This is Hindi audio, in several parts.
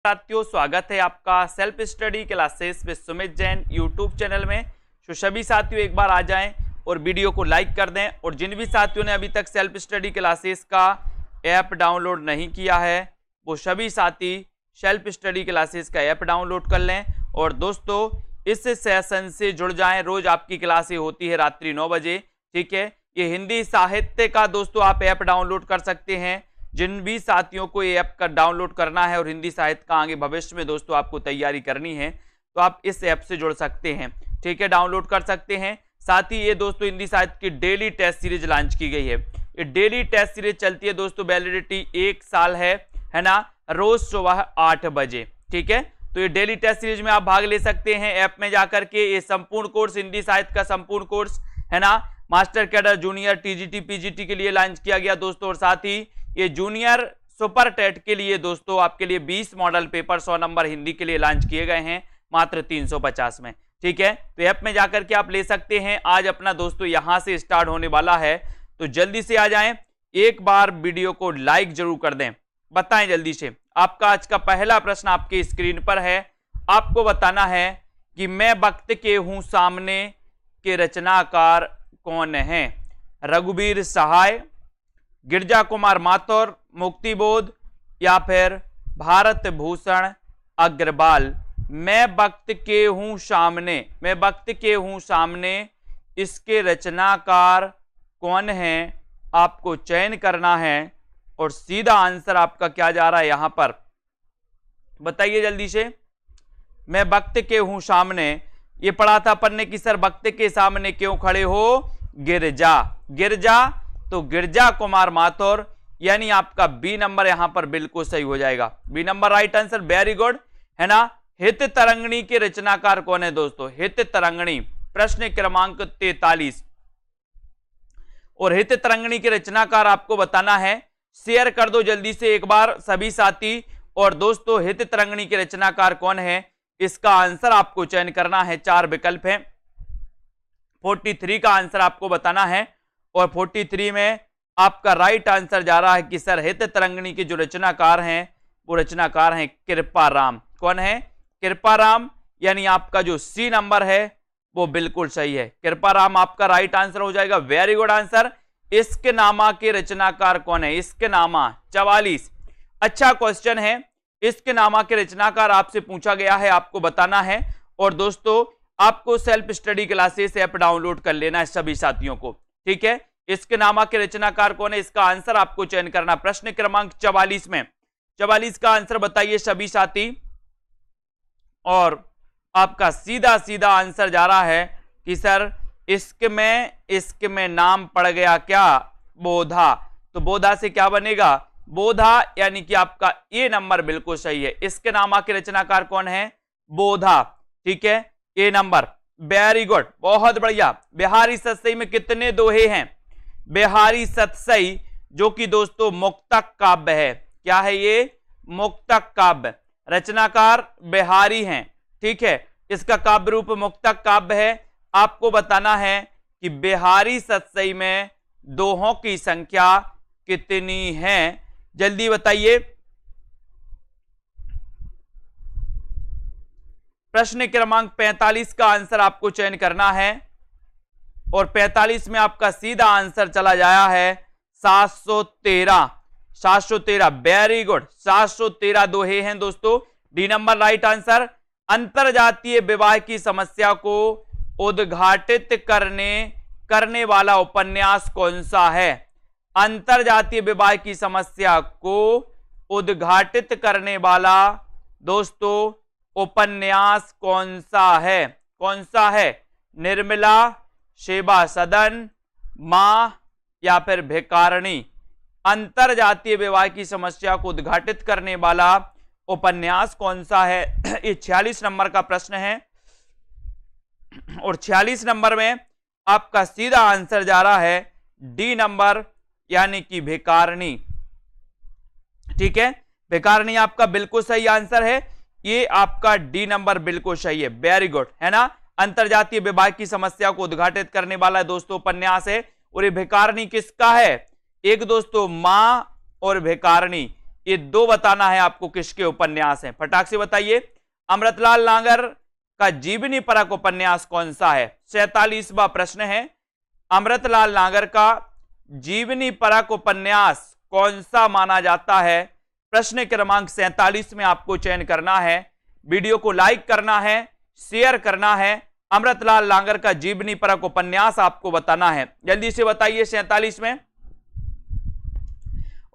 साथियों, स्वागत है आपका self study classes with Sumit Jain YouTube channel में। तो सभी साथियों एक बार आ जाएं और वीडियो को लाइक कर दें, और जिन भी साथियों ने अभी तक सेल्फ स्टडी क्लासेस का ऐप डाउनलोड नहीं किया है वो सभी साथी सेल्फ स्टडी क्लासेस का ऐप डाउनलोड कर लें। और दोस्तों इस सेशन से जुड़ जाएं, रोज आपकी क्लासें होती है रात्रि 9 बजे। ठीक है, ये हिंदी साहित्य का दोस्तों आप ऐप डाउनलोड कर सकते हैं। जिन भी साथियों को ये ऐप का डाउनलोड करना है और हिंदी साहित्य का आगे भविष्य में दोस्तों आपको तैयारी करनी है तो आप इस ऐप से जुड़ सकते हैं। ठीक है, डाउनलोड कर सकते हैं। साथ ही ये दोस्तों हिंदी साहित्य की डेली टेस्ट सीरीज लॉन्च की गई है। ये डेली टेस्ट सीरीज चलती है दोस्तों, वैलिडिटी 1 साल है ना, रोज सुबह 8 बजे। ठीक है, तो ये डेली टेस्ट सीरीज में आप भाग ले सकते हैं ऐप में जाकर के। ये संपूर्ण कोर्स हिंदी साहित्य का संपूर्ण कोर्स है ना, master cadre, junior, TGT, PGT के लिए लॉन्च किया गया दोस्तों। और साथ ही ये जूनियर सुपर टेट के लिए दोस्तों आपके लिए 20 मॉडल पेपर 100 नंबर हिंदी के लिए लॉन्च किए गए हैं मात्र 350 में। ठीक है, तो ऐप में जाकर के आप ले सकते हैं। आज अपना दोस्तों यहां से स्टार्ट होने वाला है, तो जल्दी से आ जाएं। एक बार वीडियो को लाइक जरूर कर दें। बताएं जल्दी से। आपका आज का पहला प्रश्न आपके स्क्रीन पर है। आपको बताना है कि मैं वक्त के हूं सामने के रचनाकार कौन है? रघुवीर सहाय, गिरजा कुमार माथुर, मुक्तिबोध, या फिर भारत भूषण अग्रवाल। मैं वक्त के हूं सामने, मैं वक्त के हूं सामने, इसके रचनाकार कौन है आपको चयन करना है। और सीधा आंसर आपका क्या जा रहा है यहां पर, बताइए जल्दी से। मैं वक्त के हूं सामने, ये पढ़ा था अपन ने कि सर वक्त के सामने क्यों खड़े हो? गिरजा, गिरजा, तो गिरजा कुमार माथुर, यानी आपका बी नंबर यहां पर बिल्कुल सही हो जाएगा। B number right answer, very good है ना। हित तरंगिणी के रचनाकार कौन है दोस्तों? हित तरंगिणी, प्रश्न क्रमांक 43। और हित तरंगिणी के रचनाकार आपको बताना है। शेयर कर दो जल्दी से एक बार सभी साथी। और दोस्तों हित तरंगिणी के रचनाकार कौन है, इसका आंसर आपको चयन करना है। 4 विकल्प है, 43 का आंसर आपको बताना है। और 43 में आपका राइट आंसर जा रहा है कि सर हित तरंगिणी के जो रचनाकार हैं वो रचनाकार हैं कृपाराम। कौन है? कृपाराम, यानी आपका जो सी नंबर है वो बिल्कुल सही है। कृपाराम आपका राइट आंसर हो जाएगा। Very good answer. इश्क नामा के रचनाकार कौन है? इश्क नामा 44। अच्छा क्वेश्चन है। इश्क नामा के रचनाकार आपसे पूछा गया है, आपको बताना है। और दोस्तों आपको self study classes app download कर लेना है सभी साथियों को। ठीक है, इश्क नामा के रचनाकार कौन है, इसका आंसर आपको चयन करना। प्रश्न क्रमांक 44 में 44 का आंसर बताइए सभी साथी। और आपका सीधा सीधा आंसर जा रहा है कि सर इश्क में नाम पड़ गया क्या? बोधा। तो बोधा से क्या बनेगा? बोधा, यानी कि आपका ए नंबर बिल्कुल सही है। इश्क नामा के रचनाकार कौन है? बोधा। ठीक है, ए नंबर, वेरी गुड, बहुत बढ़िया। बिहारी सतसई में कितने दोहे हैं? बिहारी सतसई जो कि दोस्तों मुक्तक काव्य है। क्या है ये? मुक्तक काव्य। रचनाकार बिहारी हैं। ठीक है, इसका काव्य रूप मुक्तक काव्य है। आपको बताना है कि बिहारी सतसई में दोहों की संख्या कितनी है, जल्दी बताइए। प्रश्न क्रमांक 45 का आंसर आपको चयन करना है। और 45 में आपका सीधा आंसर चला जाया है 713। 713, वेरी गुड। 713 दोहे हैं दोस्तों। D number right answer. अंतरजातीय विवाह की समस्या को उद्घाटित करने वाला उपन्यास कौन सा है? अंतरजातीय विवाह की समस्या को उद्घाटित करने वाला दोस्तों उपन्यास कौन सा है? कौन सा है? निर्मला, सेवा सदन, मां, या फिर भिखारिणी। अंतरजातीय विवाह की समस्या को उद्घाटित करने वाला उपन्यास कौन सा है? ये 46 नंबर का प्रश्न है। और 46 नंबर में आपका सीधा आंसर जा रहा है डी नंबर, यानी कि भिखारिणी। ठीक है, भिखारिणी आपका बिल्कुल सही आंसर है। ये आपका डी नंबर बिल्कुल सही है, वेरी गुड है ना। अंतरजातीय विवाह की समस्या को उद्घाटित करने वाला दोस्तों उपन्यास है। और ये भिखारिणी किसका है? एक दोस्तों मां और भिखारिणी, ये दो बताना है आपको किसके उपन्यास हैं, फटाक से बताइए। अमृतलाल नागर का जीवनी परक उपन्यास कौन सा है? 47वां प्रश्न है, अमृतलाल नागर का जीवनी परक उपन्यास कौन सा माना जाता है? प्रश्न क्रमांक 47 में आपको चयन करना है, वीडियो को लाइक करना है, शेयर करना है। अमृतलाल नागर का जीवनी परक उपन्यास आपको बताना है, जल्दी से बताइए 47 में।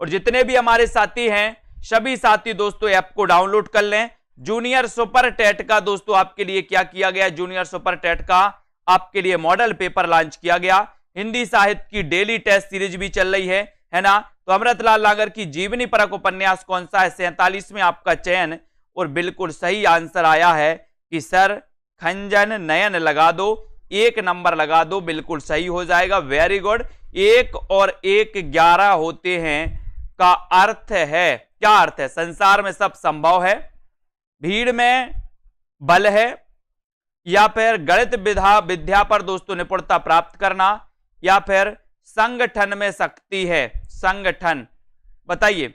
और जितने भी हमारे साथी हैं सभी साथी दोस्तों ऐप को डाउनलोड कर लें। जूनियर सुपर टेट का दोस्तों आपके लिए क्या किया गया? जूनियर सुपर टेट का आपके लिए मॉडल पेपर लॉन्च किया गया। हिंदी साहित्य की डेली टेस्ट सीरीज भी चल रही है ना। तो अमृतलाल नागर की जीवनी परक उपन्यास कौन सा है? 47 में आपका चयन, और बिल्कुल सही आंसर आया है कि सर खंजन नयन लगा दो, 1 नंबर लगा दो, बिल्कुल सही हो जाएगा। Very good. 1 और 1 11 होते हैं का अर्थ है, क्या अर्थ है? संसार में सब संभव है, भीड़ में बल है, या फिर गणित विद्या पर दोस्तों निपुणता प्राप्त करना, या फिर संगठन में शक्ति है। संगठन बताइए।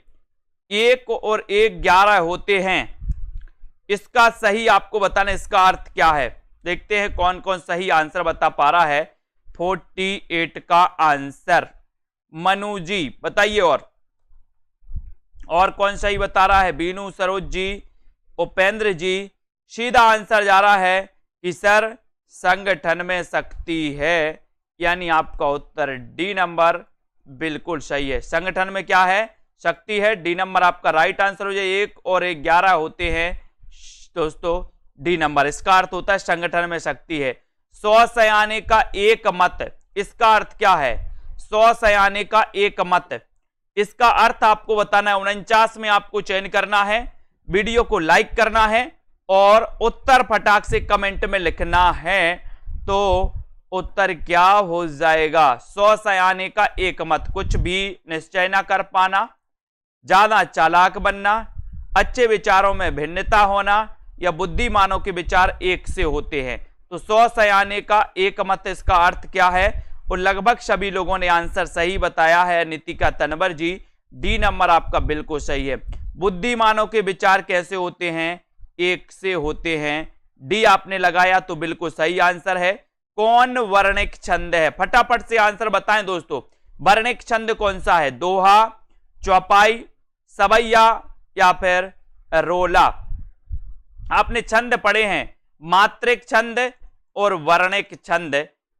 1 और 1 11 होते हैं, इसका सही आपको बताना, इसका अर्थ क्या है? देखते हैं कौन कौन सही आंसर बता पा रहा है। 48 का आंसर मनु जी बताइए। और कौन सही बता रहा है? बीनू, सरोज जी, उपेंद्र जी। सीधा आंसर जा रहा है कि सर संगठन में शक्ति है, यानी आपका उत्तर डी नंबर बिल्कुल सही है। संगठन में क्या है? शक्ति है। डी नंबर आपका राइट आंसर हो जाए। 1 और 1 11 होते हैं दोस्तों, डी नंबर। इसका अर्थ होता है संगठन में शक्ति है। 100 सयाने का एक मत, इसका अर्थ क्या है? 100 सयाने का एक मत, इसका अर्थ आपको बताना है। 49 में आपको चयन करना है, वीडियो को लाइक करना है और उत्तर फटाक से कमेंट में लिखना है। तो उत्तर क्या हो जाएगा? 100 सयाने का एक मत। कुछ भी निश्चय ना कर पाना, ज्यादा चालाक बनना, अच्छे विचारों में भिन्नता होना, या बुद्धिमानों के विचार एक से होते हैं। तो 100 सयाने का एक मत, इसका अर्थ क्या है? और लगभग सभी लोगों ने आंसर सही बताया है। नितिका तनवर जी, डी नंबर आपका बिल्कुल सही है। बुद्धिमानों के विचार कैसे होते हैं? एक से होते हैं। डी आपने लगाया तो बिल्कुल सही आंसर है। कौन वर्णिक छंद है? फटाफट से आंसर बताएं दोस्तों। वर्णिक छंद कौन सा है? दोहा, चौपाई, सवैया, या फिर रोला? आपने छंद पढ़े हैं, मात्रिक छंद और वर्णिक छंद।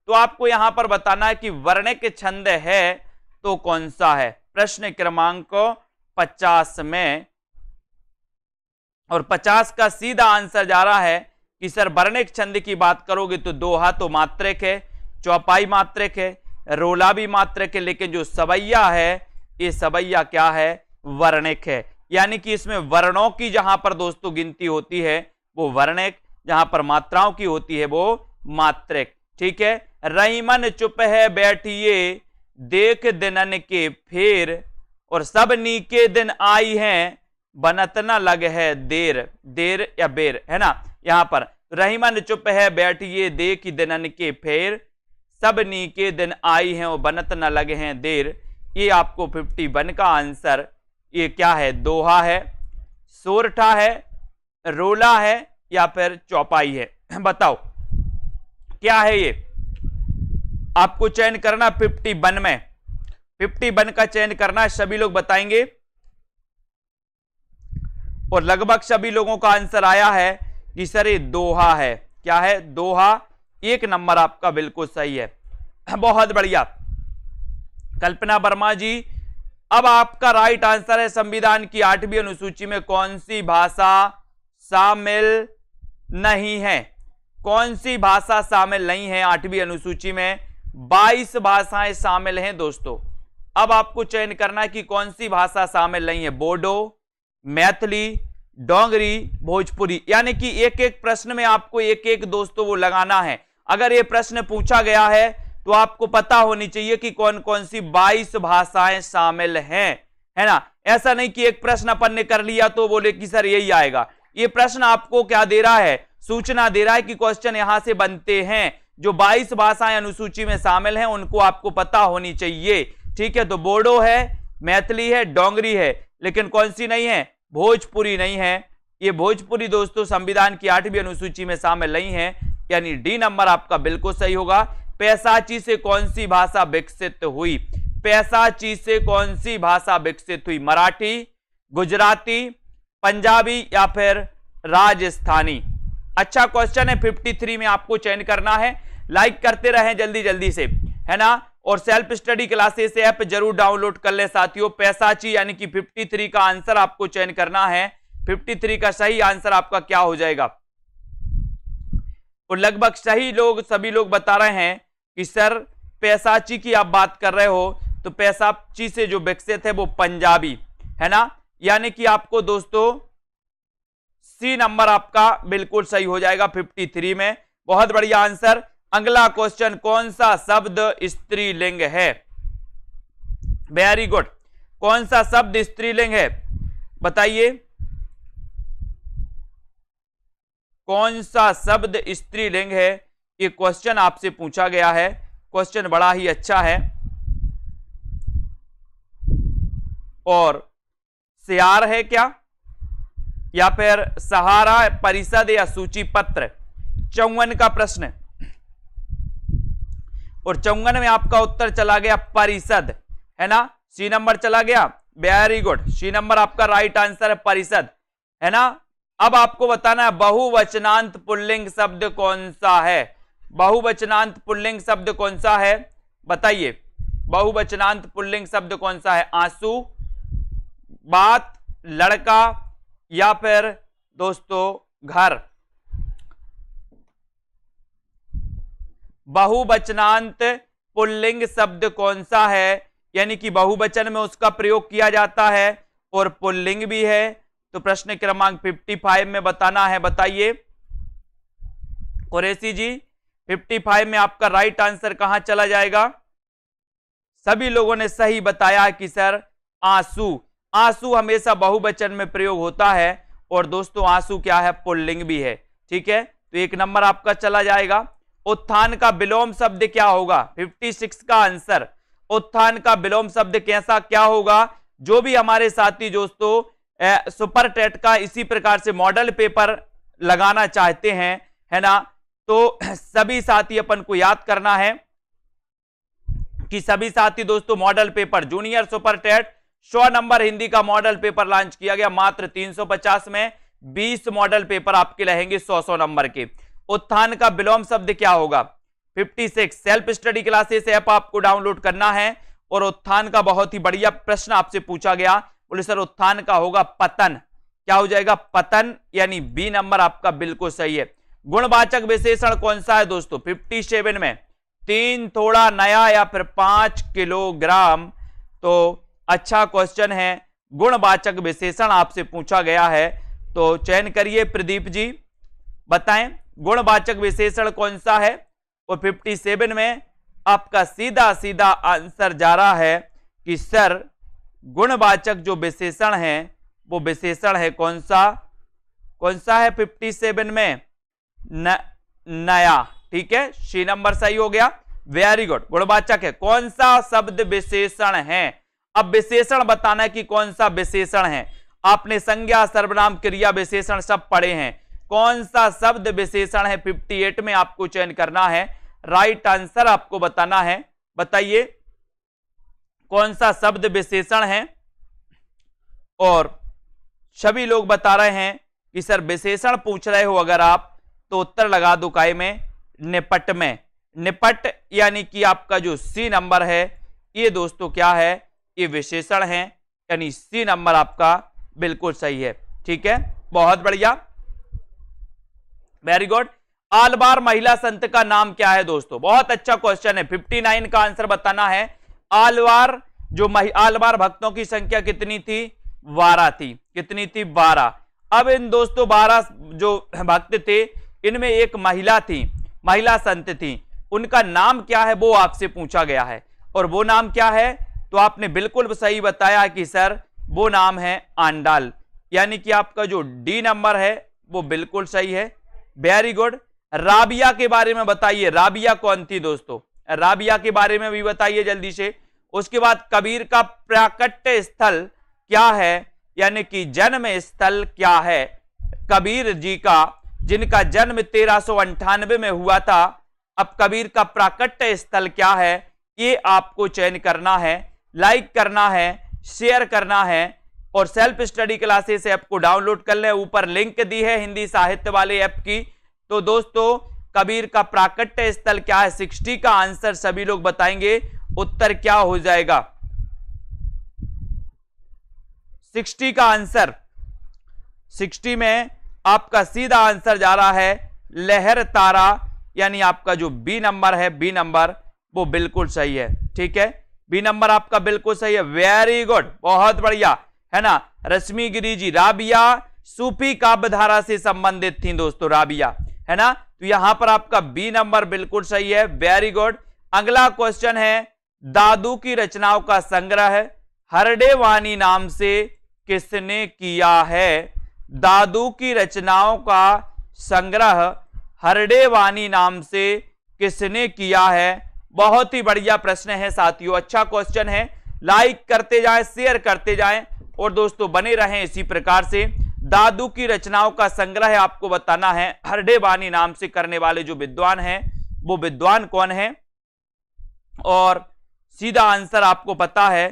तो आपको यहां पर बताना है कि वर्णिक छंद है तो कौन सा है? प्रश्न क्रमांक 50 में। और 50 का सीधा आंसर जा रहा है कि सर वर्णिक छंद की बात करोगे तो दोहा तो मात्रिक है, चौपाई मात्रिक है, रोला भी मात्रिक है, लेकिन जो सवैया है, ये सवैया क्या है? वर्णिक है। यानी कि इसमें वर्णों की जहां पर दोस्तों गिनती होती है वो वर्णिक, जहां पर मात्राओं की होती है वो मात्रिक। ठीक है। रहीमन चुप है बैठिए देख दिनन के फेर, और सब नीके दिन आई हैं बनत न लग है देर। देर या बेर है ना। यहां पर रहीमन चुप है बैठिए देख दिनन के फेर, सब नीके दिन आई हैं और बनत न लगे हैं देर। ये आपको 51 का आंसर ये क्या है? दोहा है, सोरठा है, रोला है, या फिर चौपाई है? बताओ क्या है ये? आपको चयन करना 51 में। 51 का चयन करना, सभी लोग बताएंगे। और लगभग सभी लोगों का आंसर आया है कि सर ये दोहा है। क्या है? दोहा। 1 नंबर आपका बिल्कुल सही है। बहुत बढ़िया। कल्पना वर्मा जी, अब आपका राइट आंसर है संविधान की 8वीं अनुसूची में कौन सी भाषा शामिल नहीं है? कौन सी भाषा शामिल नहीं है 8वीं अनुसूची में? 22 भाषाएं शामिल हैं दोस्तों। अब आपको चयन करना है कि कौन सी भाषा शामिल नहीं है। बोडो, मैथिली, डोंगरी, भोजपुरी। यानी कि एक एक प्रश्न में आपको एक एक दोस्तों वो लगाना है। अगर ये प्रश्न पूछा गया है तो आपको पता होनी चाहिए कि कौन कौन सी 22 भाषाएं शामिल हैं, है ना। ऐसा नहीं कि एक प्रश्न अपन ने कर लिया तो बोले कि सर यही आएगा। ये प्रश्न आपको क्या दे रहा है? सूचना दे रहा है कि क्वेश्चन यहां से बनते हैं। जो 22 भाषाएं अनुसूची में शामिल हैं उनको आपको पता होनी चाहिए। ठीक है। तो बोडो है, मैथिली है, डोंगरी है, लेकिन कौन सी नहीं है? भोजपुरी नहीं है। ये भोजपुरी दोस्तों संविधान की 8वीं अनुसूची में शामिल नहीं है, यानी डी नंबर आपका बिल्कुल सही होगा। पैसाची से कौन सी भाषा विकसित हुई? पैसाची से कौन सी भाषा विकसित हुई? मराठी, गुजराती, पंजाबी या फिर राजस्थानी? अच्छा क्वेश्चन है। 53 में आपको चयन करना है। लाइक करते रहें जल्दी जल्दी से, है ना। और सेल्फ स्टडी क्लासेस ऐप जरूर डाउनलोड कर ले साथियों। पैसाची यानी कि 53 का आंसर आपको चयन करना है। 53 का सही आंसर आपका क्या हो जाएगा? और लगभग सही लोग, सभी लोग बता रहे हैं कि सर पैसाची की आप बात कर रहे हो, तो पैसाची से जो विकसित है वो पंजाबी, है ना। यानी कि आपको दोस्तों सी नंबर आपका बिल्कुल सही हो जाएगा 53 में। बहुत बढ़िया आंसर। अगला क्वेश्चन, कौन सा शब्द स्त्रीलिंग है? Very good. कौन सा शब्द स्त्रीलिंग है बताइए? कौन सा शब्द स्त्रीलिंग है? ये क्वेश्चन आपसे पूछा गया है। क्वेश्चन बड़ा ही अच्छा है। और सियार है क्या, या फिर सहारा, परिषद या सूची पत्र? 54 का प्रश्न, और 54 में आपका उत्तर चला गया परिषद, है ना। सी नंबर चला गया। वेरी गुड, सी नंबर आपका राइट आंसर है, परिषद, है ना। अब आपको बताना है बहुवचनांत पुल्लिंग शब्द कौन सा है? बहुवचनांत पुल्लिंग शब्द कौन सा है बताइए? बहुवचनांत पुल्लिंग शब्द कौन सा है? आंसू, बात, लड़का या फिर दोस्तों घर? बहुवचनांत पुल्लिंग शब्द कौन सा है? यानी कि बहुवचन में उसका प्रयोग किया जाता है और पुल्लिंग भी है। तो प्रश्न क्रमांक 55 में बताना है, बताइए कुरैशी जी। 55 में आपका राइट आंसर कहां चला जाएगा? सभी लोगों ने सही बताया कि सर आंसू। आंसू हमेशा बहुवचन में प्रयोग होता है, और दोस्तों आंसू क्या है? पुल्लिंग भी है। ठीक है, तो 1 नंबर आपका चला जाएगा। उत्थान का विलोम शब्द क्या होगा? 56 का आंसर। उत्थान का विलोम शब्द कैसा क्या होगा? जो भी हमारे साथी दोस्तों सुपर टेट का इसी प्रकार से मॉडल पेपर लगाना चाहते हैं, है ना, तो सभी साथी अपन को याद करना है कि सभी साथी दोस्तों model paper junior super TET 100 number Hindi का मॉडल पेपर लॉन्च किया गया मात्र 350 में। 20 मॉडल पेपर आपके रहेंगे 100 नंबर के। उत्थान का विलोम शब्द क्या होगा? 56 सेल्फ स्टडी क्लासेस ऐप आपको डाउनलोड करना है। और उत्थान का बहुत ही बढ़िया प्रश्न आपसे पूछा गया, बोले सर उत्थान का होगा पतन। क्या हो जाएगा? पतन, यानी बी नंबर आपका बिल्कुल सही है। गुणवाचक विशेषण कौन सा है दोस्तों? 57 में 3 थोड़ा नया या फिर 5 किलोग्राम? तो अच्छा क्वेश्चन है। गुणवाचक विशेषण आपसे पूछा गया है, तो चयन करिए प्रदीप जी, बताएं गुणवाचक विशेषण कौन सा है। और 57 में आपका सीधा सीधा आंसर जा रहा है कि सर गुणवाचक जो विशेषण है वो विशेषण है कौन सा? कौन सा है 57 में? नया। ठीक है, सी नंबर सही हो गया। वेरी गुड, गुणवाचक है। कौन सा शब्द विशेषण है? अब विशेषण बताना है कि कौन सा विशेषण है। आपने संज्ञा, सर्वनाम, क्रिया, विशेषण सब पढ़े हैं। कौन सा शब्द विशेषण है? 58 में आपको चयन करना है। राइट आंसर आपको बताना है, बताइए कौन सा शब्द विशेषण है। और सभी लोग बता रहे हैं कि सर विशेषण पूछ रहे हो अगर आप, तो उत्तर लगा दो काय में, निपट में। निपट यानी कि आपका जो सी नंबर है ये दोस्तों क्या है? ये विशेषण है, यानी सी नंबर आपका बिल्कुल सही है। ठीक है, बहुत बढ़िया, वेरी गुड। आलवार महिला संत का नाम क्या है दोस्तों? बहुत अच्छा क्वेश्चन है। 59 का आंसर बताना है। आलवार जो आलवार भक्तों की संख्या कितनी थी? 12 थी। कितनी थी? 12। अब इन दोस्तों 12 जो भक्त थे इनमें एक महिला थी, महिला संत थी, उनका नाम क्या है वो आपसे पूछा गया है। और वो नाम क्या है? तो आपने बिल्कुल सही बताया कि सर वो नाम है आंडाल, यानी कि आपका जो डी नंबर है वो बिल्कुल सही है। Very good. राबिया के बारे में बताइए, राबिया कौन थी दोस्तों? राबिया के बारे में भी बताइए जल्दी से। उसके बाद कबीर का प्राकट्य स्थल क्या है, यानी कि जन्म स्थल क्या है कबीर जी का, जिनका जन्म 1398 में हुआ था। अब कबीर का प्राकट्य स्थल क्या है, ये आपको चयन करना है, लाइक करना है, शेयर करना है और सेल्फ स्टडी क्लासेस ऐप को डाउनलोड कर लें। ऊपर लिंक दी है हिंदी साहित्य वाले ऐप की। तो दोस्तों कबीर का प्राकट्य स्थल क्या है, 60 का आंसर सभी लोग बताएंगे। उत्तर क्या हो जाएगा, 60 का आंसर, 60 में आपका सीधा आंसर जा रहा है लहर तारा, यानी आपका जो बी नंबर है, बी नंबर वो बिल्कुल सही है। ठीक है, बी नंबर आपका बिल्कुल सही है। वेरी गुड, बहुत बढ़िया, है ना। रश्मि गिरी जी, राबिया सूफी काव्यधारा से संबंधित थी दोस्तों, राबिया, है ना। तो यहां पर आपका बी नंबर बिल्कुल सही है। Very good. अगला क्वेश्चन है, दादू की रचनाओं का संग्रह हरडे वाणी नाम से किसने किया है। दादू की रचनाओं का संग्रह हरडे वाणी नाम से किसने किया है। बहुत ही बढ़िया प्रश्न है साथियों, अच्छा क्वेश्चन है। लाइक करते जाएं, शेयर करते जाएं और दोस्तों बने रहें इसी प्रकार से। दादू की रचनाओं का संग्रह आपको बताना है, हरडे वाणी नाम से करने वाले जो विद्वान हैं वो विद्वान कौन है। और सीधा आंसर आपको पता है,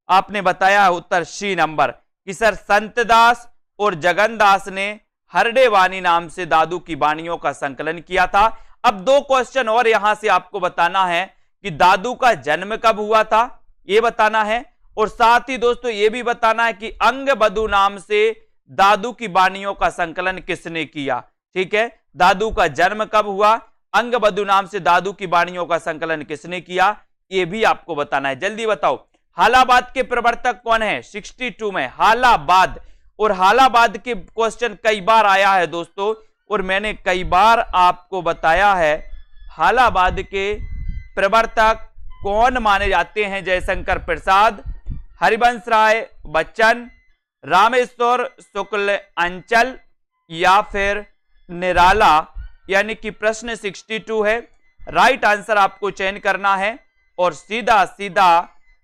आपने बताया है उत्तर सी नंबर कि सर संतदास और जगन्दास ने हरडे वाणी नाम से दादू की वाणियों का संकलन किया था। अब दो क्वेश्चन और यहां से आपको बताना है कि दादू का जन्म कब हुआ था, यह बताना है। और साथ ही दोस्तों यह भी बताना है कि अंगबधु नाम से दादू की वाणियों का संकलन किसने किया। ठीक है, दादू का जन्म कब हुआ, अंगबधु नाम से दादू की वाणियों का संकलन किसने किया, यह भी आपको बताना है। जल्दी बताओ, हालाबाद के प्रवर्तक कौन है 62 में, हालाबाद। और हालाबाद के क्वेश्चन कई बार आया है दोस्तों, और मैंने कई बार आपको बताया है हालाबाद के प्रवर्तक कौन माने जाते हैं। जयशंकर प्रसाद, हरिवंश राय बच्चन, रामेश्वर शुक्ल अंचल या फिर निराला, यानी कि प्रश्न 62 है। राइट आंसर आपको चयन करना है और सीधा सीधा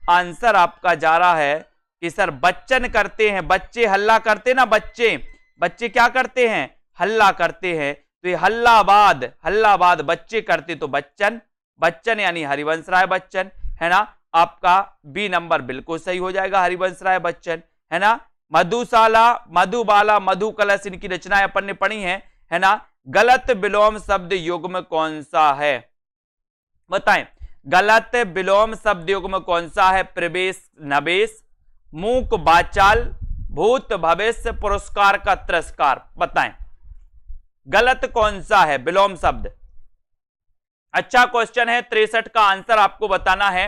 आंसर आपका जा रहा है कि सर बच्चन करते हैं, बच्चे हल्ला करते ना, बच्चे क्या करते हैं, हल्ला करते हैं। तो ये हल्लाबाद, हल्लाबाद बच्चे करते तो बच्चन, बच्चन यानी हरिवंश राय बच्चन, है ना। आपका बी नंबर बिल्कुल सही हो जाएगा, हरिवंश राय बच्चन, है ना। मधुशाला, मधुबाला, मधु कलश, इनकी रचनाएं अपन ने पढ़ी हैं, है ना। गलत विलोम शब्द युग्म कौन सा है, बताएं। गलत विलोम शब्द युग्म कौन सा है, प्रवेश नवेश, मूक बाचाल, भूत भविष्य, पुरस्कार का तिरस्कार, बताएं गलत कौन सा है विलोम शब्द। अच्छा क्वेश्चन है, 63 का आंसर आपको बताना है।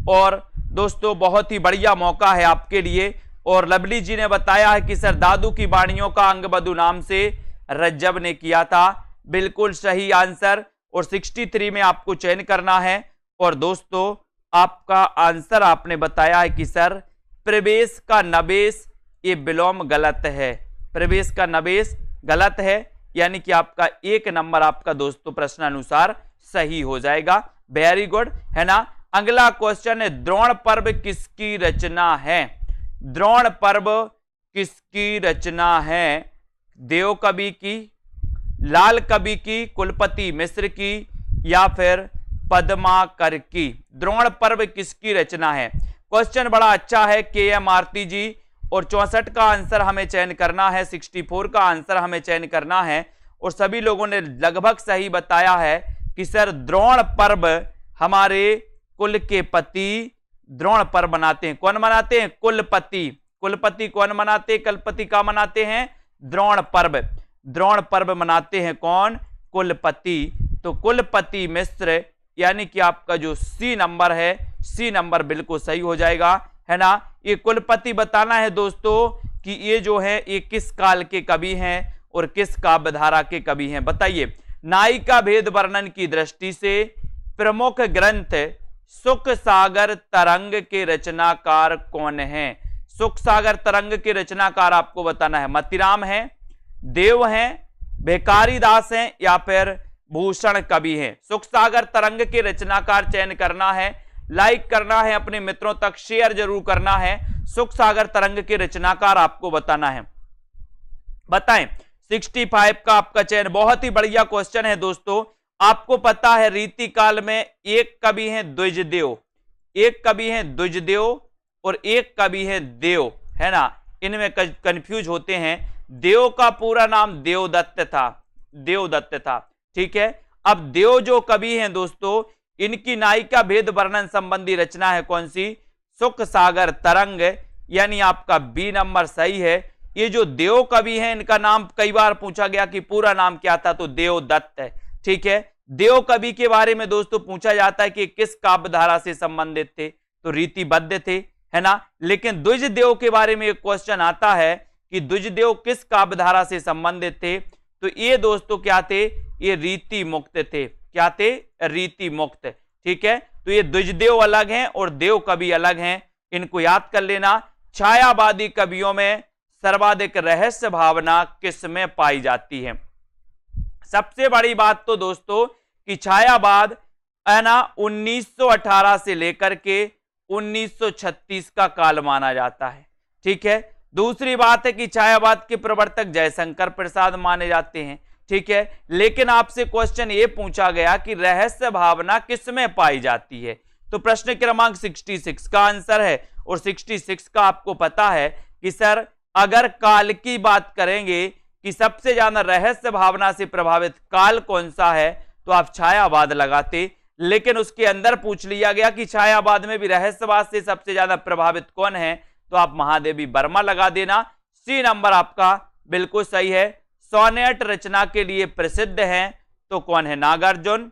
और दोस्तों बहुत ही बढ़िया मौका है आपके लिए। और लवली जी ने बताया है कि सर दादू की वाणियों का अंगबधु नाम से रज्जब ने किया था, बिल्कुल सही आंसर। और 63 में आपको चयन करना है। और दोस्तों आपका आंसर आपने बताया है कि सर प्रवेश का नवेश, ये विलोम गलत है, प्रवेश का नवेश गलत है, यानी कि आपका एक नंबर आपका दोस्तों प्रश्नानुसार सही हो जाएगा। वेरी गुड, है ना। अगला क्वेश्चन है, द्रोण पर्व किसकी रचना है। द्रोण पर्व किसकी रचना है, देव कवि की, लाल कवि की, कुलपति मिश्र की या फिर पद्माकर की। द्रोण पर्व किसकी रचना है। क्वेश्चन बड़ा अच्छा है KM आरती जी। और 64 का आंसर हमें चयन करना है, 64 का आंसर हमें चयन करना है। और सभी लोगों ने लगभग सही बताया है कि सर द्रोण पर्व हमारे कुल के पति द्रोण पर्व मनाते हैं। कौन मनाते हैं, कुलपति। कुलपति कौन मनाते हैं, कुलपति का मनाते हैं, द्रोण पर्व। द्रोण पर्व मनाते हैं कौन, कुलपति। तो कुलपति मिश्र, यानी कि आपका जो सी नंबर है, सी नंबर बिल्कुल सही हो जाएगा, है ना। ये कुलपति बताना है दोस्तों कि ये जो है ये किस काल के कवि हैं और किस काव्यधारा के कवि हैं, बताइए। नायिका भेद वर्णन की दृष्टि से प्रमुख ग्रंथ सुख सागर तरंग के रचनाकार कौन है। सुख सागर तरंग के रचनाकार आपको बताना है, मतिराम है, देव हैं, भिखारी दास हैं या फिर भूषण कवि हैं। सुख सागर तरंग के रचनाकार चयन करना है, लाइक करना है, अपने मित्रों तक शेयर जरूर करना है। सुख सागर तरंग के रचनाकार आपको बताना है। बताएं 65 का आपका चयन। बहुत ही बढ़िया क्वेश्चन है दोस्तों। आपको पता है रीति काल में एक कवि है द्विजदेव, एक कवि है द्विजदेव और एक कवि है देव, है ना, इनमें कंफ्यूज होते हैं। देव का पूरा नाम देवदत्त था, देवदत्त था, ठीक है। अब देव जो कवि हैं दोस्तों, इनकी नायिका भेद वर्णन संबंधी रचना है कौन सी? सुख सागर तरंग, यानी आपका बी नंबर सही है। ये जो देव कवि हैं इनका नाम कई बार पूछा गया कि पूरा नाम क्या था, तो देवदत्त है, ठीक है। देव कवि के बारे में दोस्तों पूछा जाता है कि किस काव्य धारा से संबंधित थे, तो रीतिबद्ध थे, है ना। लेकिन द्विजदेव के बारे में एक क्वेश्चन आता है कि द्विजदेव किस काव्य धारा से संबंधित थे, तो ये दोस्तों क्या थे? ये रीति मुक्त थे। क्या थे? रीति मुक्त, ठीक है। तो ये द्विजदेव अलग हैं और देव कवि अलग हैं, इनको याद कर लेना। छायावादी कवियों में सर्वाधिक रहस्य भावना किसमें पाई जाती है? सबसे बड़ी बात तो दोस्तों कि छायावाद है ना 1918 से लेकर के 1936 का काल माना जाता है, ठीक है। दूसरी बात है कि छायावाद के प्रवर्तक जयशंकर प्रसाद माने जाते हैं, ठीक है। लेकिन आपसे क्वेश्चन ये पूछा गया कि रहस्य भावना किसमें पाई जाती है, तो प्रश्न क्रमांक 66 का आंसर है। और 66 का आपको पता है कि सर अगर काल की बात करेंगे कि सबसे ज्यादा रहस्य भावना से प्रभावित काल कौन सा है, तो आप छायावाद लगाते। लेकिन उसके अंदर पूछ लिया गया कि छायावाद में भी रहस्यवाद से सबसे ज्यादा प्रभावित कौन है, तो आप महादेवी वर्मा लगा देना। सी नंबर आपका बिल्कुल सही है। सोनेट रचना के लिए प्रसिद्ध हैं, तो कौन है? नागार्जुन,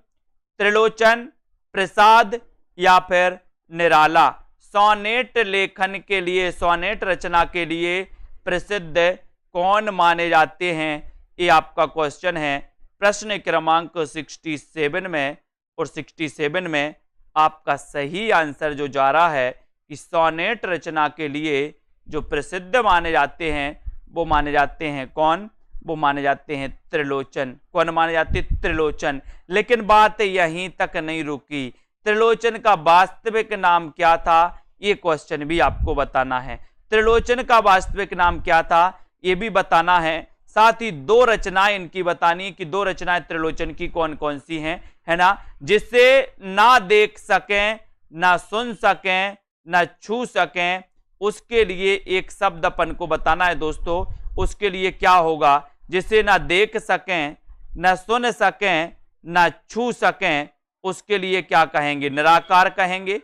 त्रिलोचन, प्रसाद या फिर निराला। सोनेट लेखन के लिए, सोनेट रचना के लिए प्रसिद्ध कौन माने जाते हैं, ये आपका क्वेश्चन है प्रश्न क्रमांक 67 में। और 67 में आपका सही आंसर जो जा रहा है कि सोनेट रचना के लिए जो प्रसिद्ध माने जाते हैं वो माने जाते हैं कौन? वो माने जाते हैं त्रिलोचन। कौन माने जाते हैं? त्रिलोचन। लेकिन बात यहीं तक नहीं रुकी। त्रिलोचन का वास्तविक नाम क्या था, ये क्वेश्चन भी आपको बताना है। त्रिलोचन का वास्तविक नाम क्या था, ये भी बताना है। साथ ही दो रचनाएं इनकी बतानी कि दो रचनाएं त्रिलोचन की कौन कौन सी हैं, है ना, जिससे ना देख सकें, ना सुन सकें, ना छू सकें, उसके लिए एक शब्द अपन को बताना है दोस्तों। उसके लिए क्या होगा? जिसे ना देख सकें, ना सुन सकें, ना छू सकें, उसके लिए क्या कहेंगे? निराकार कहेंगे,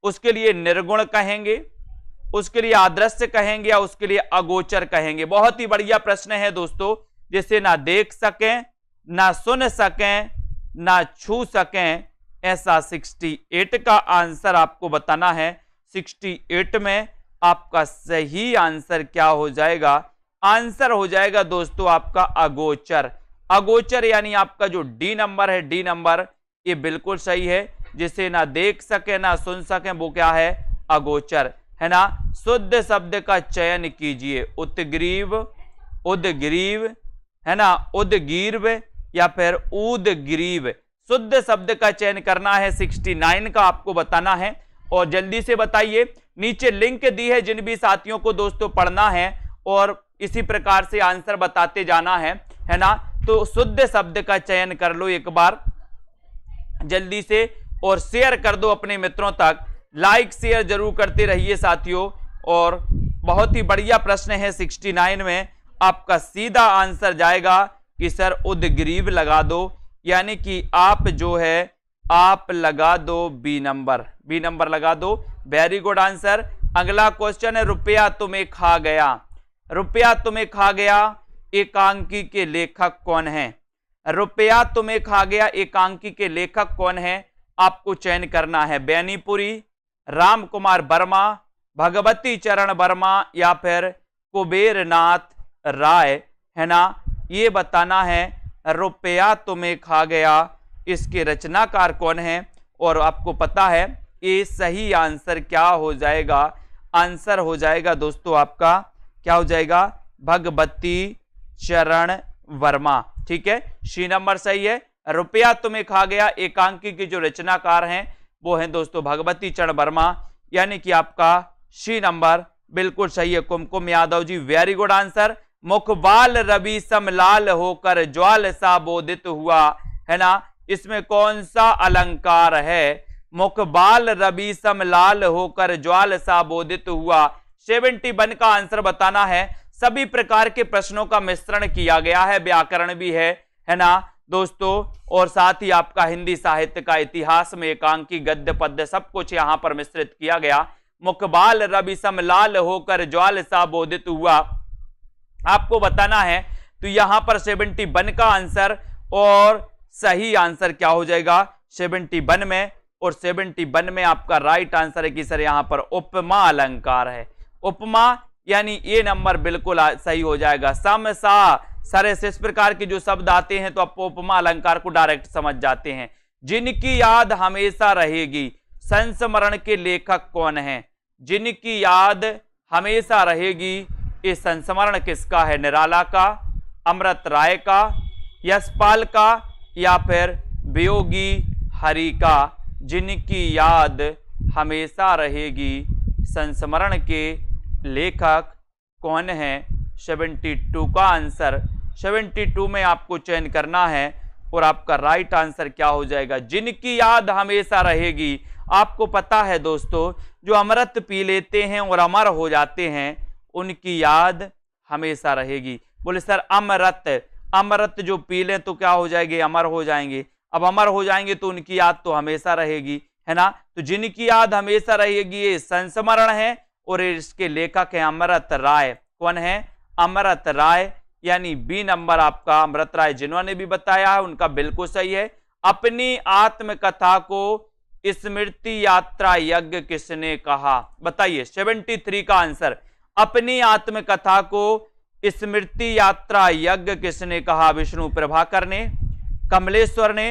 उसके लिए निर्गुण कहेंगे, उसके लिए आदृश्य कहेंगे, या उसके लिए अगोचर कहेंगे? बहुत ही बढ़िया प्रश्न है दोस्तों। जिसे ना देख सकें, ना सुन सकें, ना छू सकें, ऐसा 68 का आंसर आपको बताना है। 68 में आपका सही आंसर क्या हो जाएगा? आंसर हो जाएगा दोस्तों आपका अगोचर। अगोचर यानी आपका जो डी नंबर है, डी नंबर, ये बिल्कुल सही है। जिसे ना देख सके, ना सुन सके, वो क्या है? अगोचर, है ना। शुद्ध शब्द का चयन कीजिए। उत्ग्रीव, उदग्रीव, है ना, उदगीर्व या फिर उदग्रीव। शुद्ध शब्द का चयन करना है। 69 का आपको बताना है और जल्दी से बताइए। नीचे लिंक दी है, जिन भी साथियों को दोस्तों पढ़ना है और इसी प्रकार से आंसर बताते जाना है ना। तो शुद्ध शब्द का चयन कर लो एक बार जल्दी से और शेयर कर दो अपने मित्रों तक। लाइक शेयर जरूर करते रहिए साथियों। और बहुत ही बढ़िया प्रश्न है 69 में। आपका सीधा आंसर जाएगा कि सर उदग्रीव लगा दो, यानी कि आप जो है आप लगा दो बी नंबर, बी नंबर लगा दो। Very good answer. अगला क्वेश्चन है रुपया तुम्हें खा गया। रुपया तुम्हें खा गया एकांकी के लेखक कौन है? रुपया तुम्हें खा गया एकांकी के लेखक कौन है? आपको चयन करना है। बेनीपुरी, राम कुमार वर्मा, भगवती चरण वर्मा या फिर कुबेरनाथ राय, है ना। ये बताना है रुपया तुम्हें खा गया इसके रचनाकार कौन है। और आपको पता है ये सही आंसर क्या हो जाएगा? आंसर हो जाएगा दोस्तों आपका क्या हो जाएगा? भगवती चरण वर्मा, ठीक है। सी नंबर सही है। रुपया तुम्हें खा गया एकांकी के जो रचनाकार हैं वो हैं दोस्तों भगवती चरण वर्मा, यानी कि आपका सी नंबर बिल्कुल सही है। कुमकुम Yadav ji very good answer. मुखबाल Ravi सम लाल होकर ज्वाल सा बोधित हुआ, है ना, इसमें कौन सा अलंकार है? मुखबाल रवि सम लाल होकर ज्वाल सा बोधित हुआ। 71 का आंसर बताना है। सभी प्रकार के प्रश्नों का मिश्रण किया गया है, व्याकरण भी है ना दोस्तों, और साथ ही आपका हिंदी साहित्य का इतिहास में एकांकी गद्य पद्य सब कुछ यहां पर मिश्रित किया गया। मुखबाल रवि सम लाल होकर ज्वाल सा बोधित हुआ आपको बताना है। तो यहां पर 71 का आंसर और सही आंसर क्या हो जाएगा 71 में, और 71 में आपका राइट आंसर है कि सर यहां पर उपमा अलंकार है। उपमा यानी ये नंबर बिल्कुल सही हो जाएगा। सम सा सर इस प्रकार के जो शब्द आते हैं तो आप उपमा अलंकार को डायरेक्ट समझ जाते हैं। जिनकी याद हमेशा रहेगी, संस्मरण के लेखक कौन है? जिनकी याद हमेशा रहेगी, ये संस्मरण किसका है? निराला का, अमृत राय का, यशपाल का, या फिर वियोगी हरि का? जिनकी याद हमेशा रहेगी, संस्मरण के लेखक कौन है? 72 का आंसर 72 में आपको चयन करना है, और आपका राइट आंसर क्या हो जाएगा? जिनकी याद हमेशा रहेगी। आपको पता है दोस्तों, जो अमृत पी लेते हैं और अमर हो जाते हैं उनकी याद हमेशा रहेगी। बोले सर अमृत, अमृत जो पी लें तो क्या हो जाएंगे? अमर हो जाएंगे। अब अमर हो जाएंगे तो उनकी याद तो हमेशा रहेगी, है ना। तो जिनकी याद हमेशा रहेगी ये संस्मरण है, और इसके लेखक है अमृत राय। कौन है? अमृत राय, यानी बी नंबर आपका अमृत राय जिन्होंने भी बताया है उनका बिल्कुल सही है। अपनी आत्मकथा को स्मृति यात्रा यज्ञ किसने कहा? बताइए 73 का आंसर। अपनी आत्मकथा को स्मृति यात्रा यज्ञ किसने कहा? विष्णु प्रभाकर ने, कमलेश्वर ने,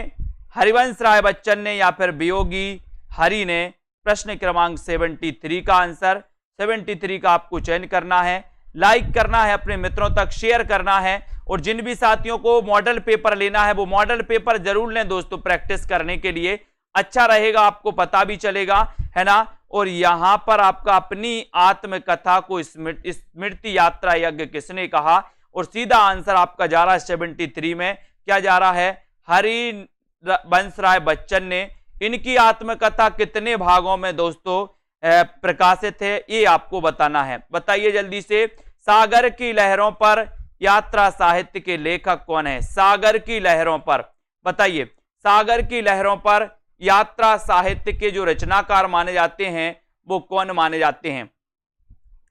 हरिवंश राय बच्चन ने, या फिर वियोगी हरि ने? प्रश्न क्रमांक 73 का आंसर 73 का आपको चयन करना है, लाइक करना है, अपने मित्रों तक शेयर करना है, और जिन भी साथियों को मॉडल पेपर लेना है वो मॉडल पेपर जरूर लें दोस्तों, प्रैक्टिस करने के लिए अच्छा रहेगा, आपको पता भी चलेगा, है ना। और यहां पर आपका अपनी आत्मकथा को स्मृति यात्रा यज्ञ किसने कहा, और सीधा आंसर आपका जा रहा है 73 में। क्या जा रहा है? हरिवंश राय बच्चन ने। इनकी आत्मकथा कितने भागों में दोस्तों प्रकाशित है, ये आपको बताना है। बताइए जल्दी से। सागर की लहरों पर यात्रा साहित्य के लेखक कौन है? सागर की लहरों पर बताइए। सागर की लहरों पर यात्रा साहित्य के जो रचनाकार माने जाते हैं वो कौन माने जाते हैं?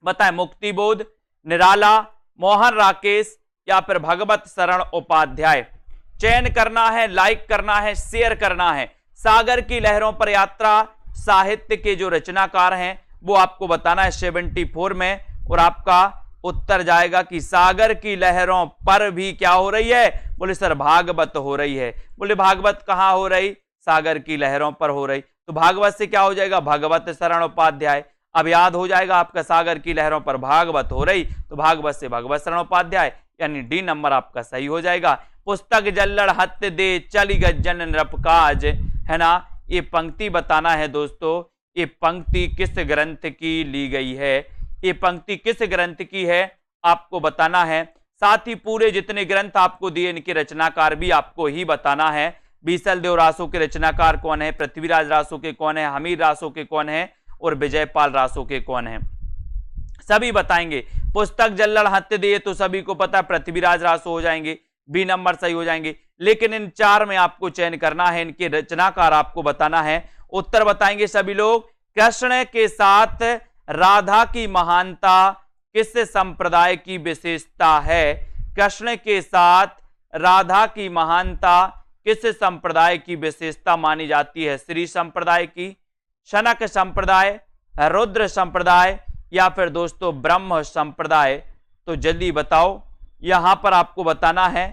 बताएं। मुक्तिबोध, निराला, मोहन राकेश, या फिर भगवत शरण उपाध्याय? चयन करना है, लाइक करना है, शेयर करना है। सागर की लहरों पर यात्रा साहित्य के जो रचनाकार हैं वो आपको बताना है 74 में, और आपका उत्तर जाएगा कि सागर की लहरों पर भी क्या हो रही है? बोले सर भागवत हो रही है। बोले भागवत कहां हो रही? सागर की लहरों पर हो रही। तो भागवत से क्या हो जाएगा? भगवत शरण उपाध्याय। अब याद हो जाएगा आपका, सागर की लहरों पर भागवत हो रही तो भागवत से भगवत शरण उपाध्याय, यानी डी नंबर आपका सही हो जाएगा। पुस्तक जल्लड़ हत दे चली गज्जन नृपकाज, है ना। ये पंक्ति बताना है दोस्तों, ये पंक्ति किस ग्रंथ की ली गई है? ये पंक्ति किस ग्रंथ की है आपको बताना है। साथ ही पूरे जितने ग्रंथ आपको दिए इनके रचनाकार भी आपको ही बताना है। बीसल देव रासो के रचनाकार कौन है, पृथ्वीराज रासो के कौन है, हमीर रासो के कौन है, और विजयपाल रासो के कौन है, सभी बताएंगे। पुस्तक जल्लड़ हत्य दिए तो सभी को पता पृथ्वीराज रासो हो जाएंगे, बी नंबर सही हो जाएंगे। लेकिन इन चार में आपको चयन करना है, इनके रचनाकार आपको बताना है। उत्तर बताएंगे सभी लोग। कृष्ण के साथ राधा की महानता किस संप्रदाय की विशेषता है? कृष्ण के साथ राधा की महानता किस संप्रदाय की विशेषता मानी जाती है? श्री संप्रदाय की, शनक संप्रदाय, रुद्र संप्रदाय, या फिर दोस्तों ब्रह्म संप्रदाय? तो जल्दी बताओ। यहां पर आपको बताना है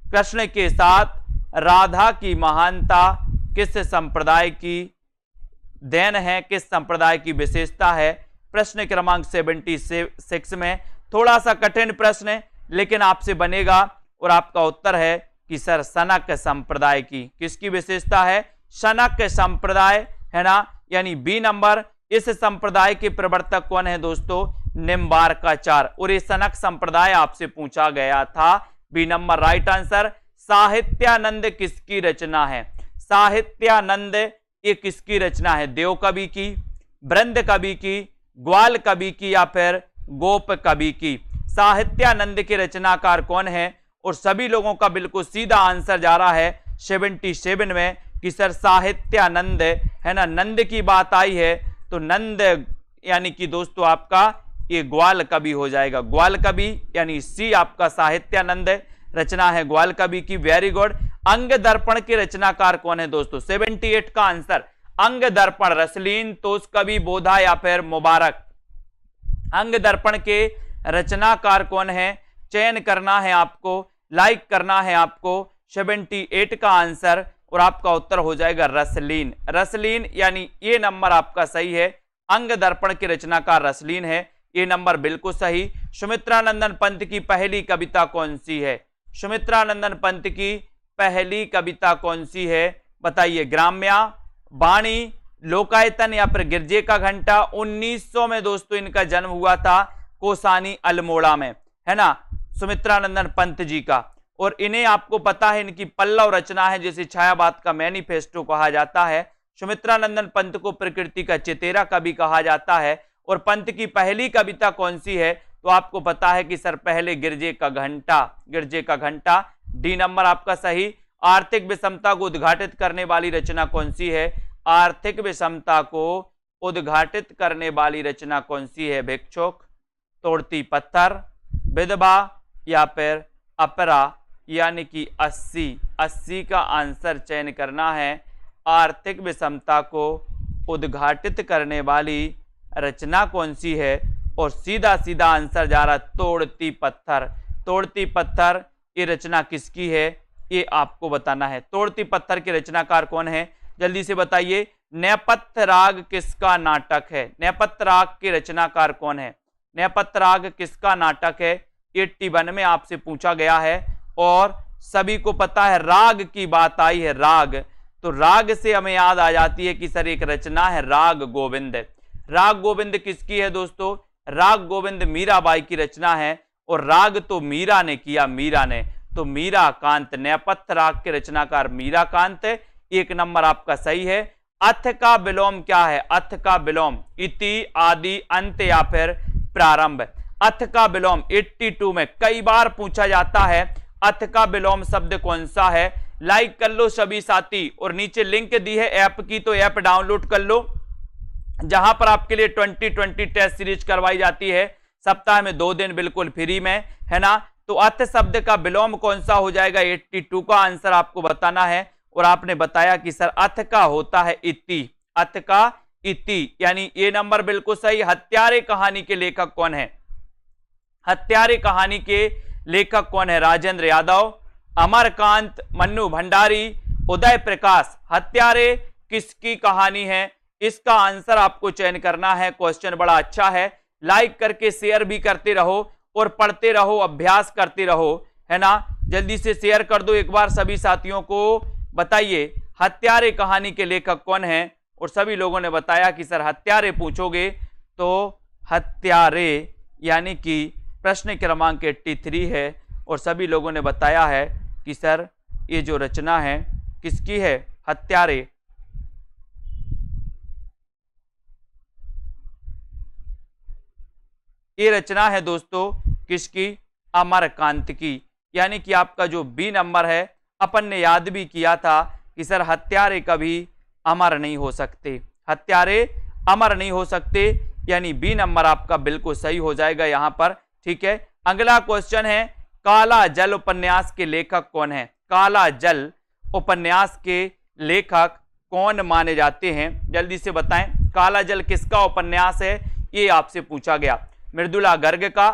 कृष्ण के साथ राधा की महानता किस संप्रदाय की देन है, किस संप्रदाय की विशेषता है। प्रश्न क्रमांक 76 में थोड़ा सा कठिन प्रश्न है लेकिन आपसे बनेगा, और आपका उत्तर है कि सर शनक संप्रदाय की। किसकी विशेषता है? शनक संप्रदाय, है ना, यानी बी नंबर। इस संप्रदाय के प्रवर्तक कौन है दोस्तों? निम्बार्काचार्य। और ये सनक संप्रदाय आपसे पूछा गया था। B number right answer. Sahityanand किसकी रचना है? साहित्यानंद ये किसकी रचना है? देव कवि की, वृंद कवि की, ग्वाल कवि की या फिर गोप कवि की? साहित्यानंद के रचनाकार कौन है? और सभी लोगों का बिल्कुल सीधा आंसर जा रहा है 77 में कि सर साहित्यानंद है ना। नंद की बात आई है तो नंद यानी कि दोस्तों आपका ये ग्वाल कवि हो जाएगा। ग्वाल कवि यानी सी आपका साहित्यानंद रचना है ग्वाल कवि की। Very good. अंग दर्पण के रचनाकार कौन है दोस्तों? 78 का आंसर। अंग दर्पण रसलीन, तोषकवि, बोधा या फिर मुबारक? अंग दर्पण के रचनाकार कौन है? चयन करना है आपको, लाइक करना है आपको। 78 का आंसर और आपका उत्तर हो जाएगा रसलीन। रसलीन यानी ये नंबर आपका सही है। अंग दर्पण के रचनाकार रसलीन है, ये नंबर बिल्कुल सही। सुमित्रानंदन पंत की पहली कविता कौन सी है? सुमित्रानंदन पंत की पहली कविता कौन सी है? बताइए। ग्राम्या, वाणी, लोकायतन या फिर गिरजे का घंटा? 1900 में दोस्तों इनका जन्म हुआ था कोसानी अल्मोड़ा में, है ना, सुमित्रानंदन पंत जी का। और इन्हें आपको पता है इनकी पल्लव रचना है जिसे छायावाद का मैनिफेस्टो कहा जाता है। सुमित्रानंदन पंत को प्रकृति का चेतेरा कवि कहा जाता है। और पंत की पहली कविता कौन सी है? तो आपको पता है कि सर पहले गिरजे का घंटा, गिरजे का घंटा। डी नंबर आपका सही। आर्थिक विषमता को उद्घाटित करने वाली रचना कौन सी है? आर्थिक विषमता को उद्घाटित करने वाली रचना कौन सी है? भिक्षुक, तोड़ती पत्थर, विधवा या फिर अपरा? यानी कि 80 का आंसर चयन करना है। आर्थिक विषमता को उद्घाटित करने वाली रचना कौन सी है? और सीधा सीधा आंसर जा रहा तोड़ती पत्थर। तोड़ती पत्थर ये रचना किसकी है? ये आपको बताना है। तोड़ती पत्थर के रचनाकार कौन है? जल्दी से बताइए। नेपथ्य राग किसका नाटक है? नेपथ्य राग के रचनाकार कौन है? नेपथ्य राग किसका नाटक है? 81 में आपसे पूछा गया है। और सभी को पता है राग की बात आई है, राग, तो राग से हमें याद आ जाती है कि सर एक रचना है राग गोविंद। राग गोविंद किसकी है दोस्तों? राग गोविंद मीराबाई की रचना है। और राग तो मीरा ने किया, मीरा ने, तो मीराकांत। नेपथ्य राग के रचनाकार मीराकांत। एक नंबर आपका सही है। अथ का विलोम क्या है? अथ का विलोम इति, आदि, अंत या फिर प्रारंभ? अथ का विलोम 82 में कई बार पूछा जाता है। अथ का विलोम शब्द कौन सा है? लाइक कर लो सभी साथी। और नीचे लिंक दी है ऐप की, तो ऐप डाउनलोड कर लो, जहां पर आपके लिए 2020 टेस्ट सीरीज करवाई जाती है सप्ताह में 2 दिन बिल्कुल फ्री में, है ना। तो अथ शब्द का विलोम कौन सा हो जाएगा? 82 का आंसर आपको बताना है। और आपने बताया कि सर अथ का होता है इति। अथ का इति यानी ये नंबर बिल्कुल सही। हत्यारे कहानी के लेखक कौन है? हत्यारे कहानी के लेखक कौन है? राजेंद्र यादव, अमरकांत, मन्नू भंडारी, उदय प्रकाश। हत्यारे किसकी कहानी है? इसका आंसर आपको चयन करना है। क्वेश्चन बड़ा अच्छा है, लाइक करके शेयर भी करते रहो और पढ़ते रहो, अभ्यास करते रहो, है ना। जल्दी से शेयर कर दो एक बार सभी साथियों को। बताइए हत्यारे कहानी के लेखक कौन है? और सभी लोगों ने बताया कि सर हत्यारे पूछोगे तो हत्यारे यानी कि प्रश्न क्रमांक 83 है। और सभी लोगों ने बताया है कि सर ये जो रचना है किसकी है? हत्यारे। ये रचना है दोस्तों किसकी? अमरकांत की। यानी कि आपका जो बी नंबर है, अपन ने याद भी किया था कि सर हत्यारे कभी अमर नहीं हो सकते, हत्यारे अमर नहीं हो सकते, यानी बी नंबर आपका बिल्कुल सही हो जाएगा यहां पर। ठीक है, अगला क्वेश्चन है काला जल उपन्यास के लेखक कौन है? काला जल उपन्यास के लेखक कौन माने जाते हैं? जल्दी से बताएं। काला जल किसका उपन्यास है? ये आपसे पूछा गया। मृदुला गर्ग का,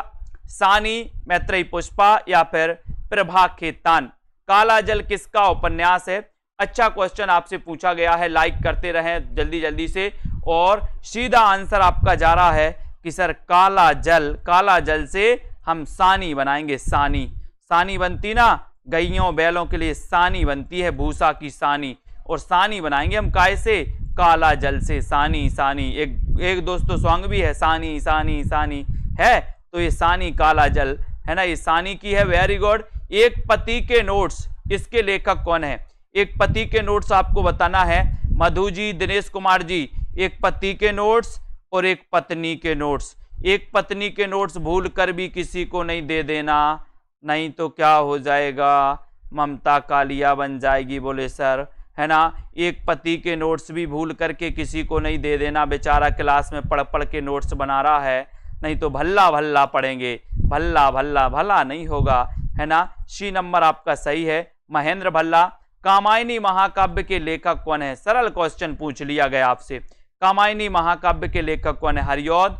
सानी, मैत्रेयी पुष्पा या फिर प्रभा खेतान? काला जल किसका उपन्यास है? अच्छा क्वेश्चन आपसे पूछा गया है, लाइक करते रहें जल्दी जल्दी से। और सीधा आंसर आपका जा रहा है कि सर काला जल, काला जल से हम सानी बनाएंगे। सानी, सानी बनती ना गैयों बैलों के लिए सानी बनती है, भूसा की सानी। और सानी बनाएंगे हम कैसे? काला जल से, सानी सानी, एक दोस्तों सॉन्ग भी है, सानी सानी सानी है, तो ये सानी काला जल है ना, ये सानी की है। Very good. एक पति के नोट्स, इसके लेखक कौन है? एक पति के नोट्स आपको बताना है। मधु जी, दिनेश कुमार जी, एक पति के नोट्स और एक पत्नी के नोट्स। एक पत्नी के नोट्स भूल कर भी किसी को नहीं दे देना, नहीं तो क्या हो जाएगा, ममता कालिया बन जाएगी। बोले सर, है ना, एक पति के नोट्स भी भूल करके किसी को नहीं दे देना, बेचारा क्लास में पढ़ पढ़ के नोट्स बना रहा है, नहीं तो भल्ला भल्ला पढ़ेंगे, भल्ला भल्ला भला नहीं होगा, है ना। सी नंबर आपका सही है, महेंद्र भल्ला। कामायनी महाकाव्य के लेखक कौन है? सरल क्वेश्चन पूछ लिया गया आपसे। कामायनी महाकाव्य के लेखक कौन है? हरिऔध,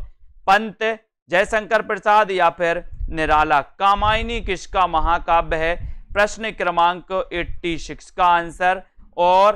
पंत, जयशंकर प्रसाद या फिर निराला। कामायनी किसका महाकाव्य है? प्रश्न क्रमांक 86 का आंसर। और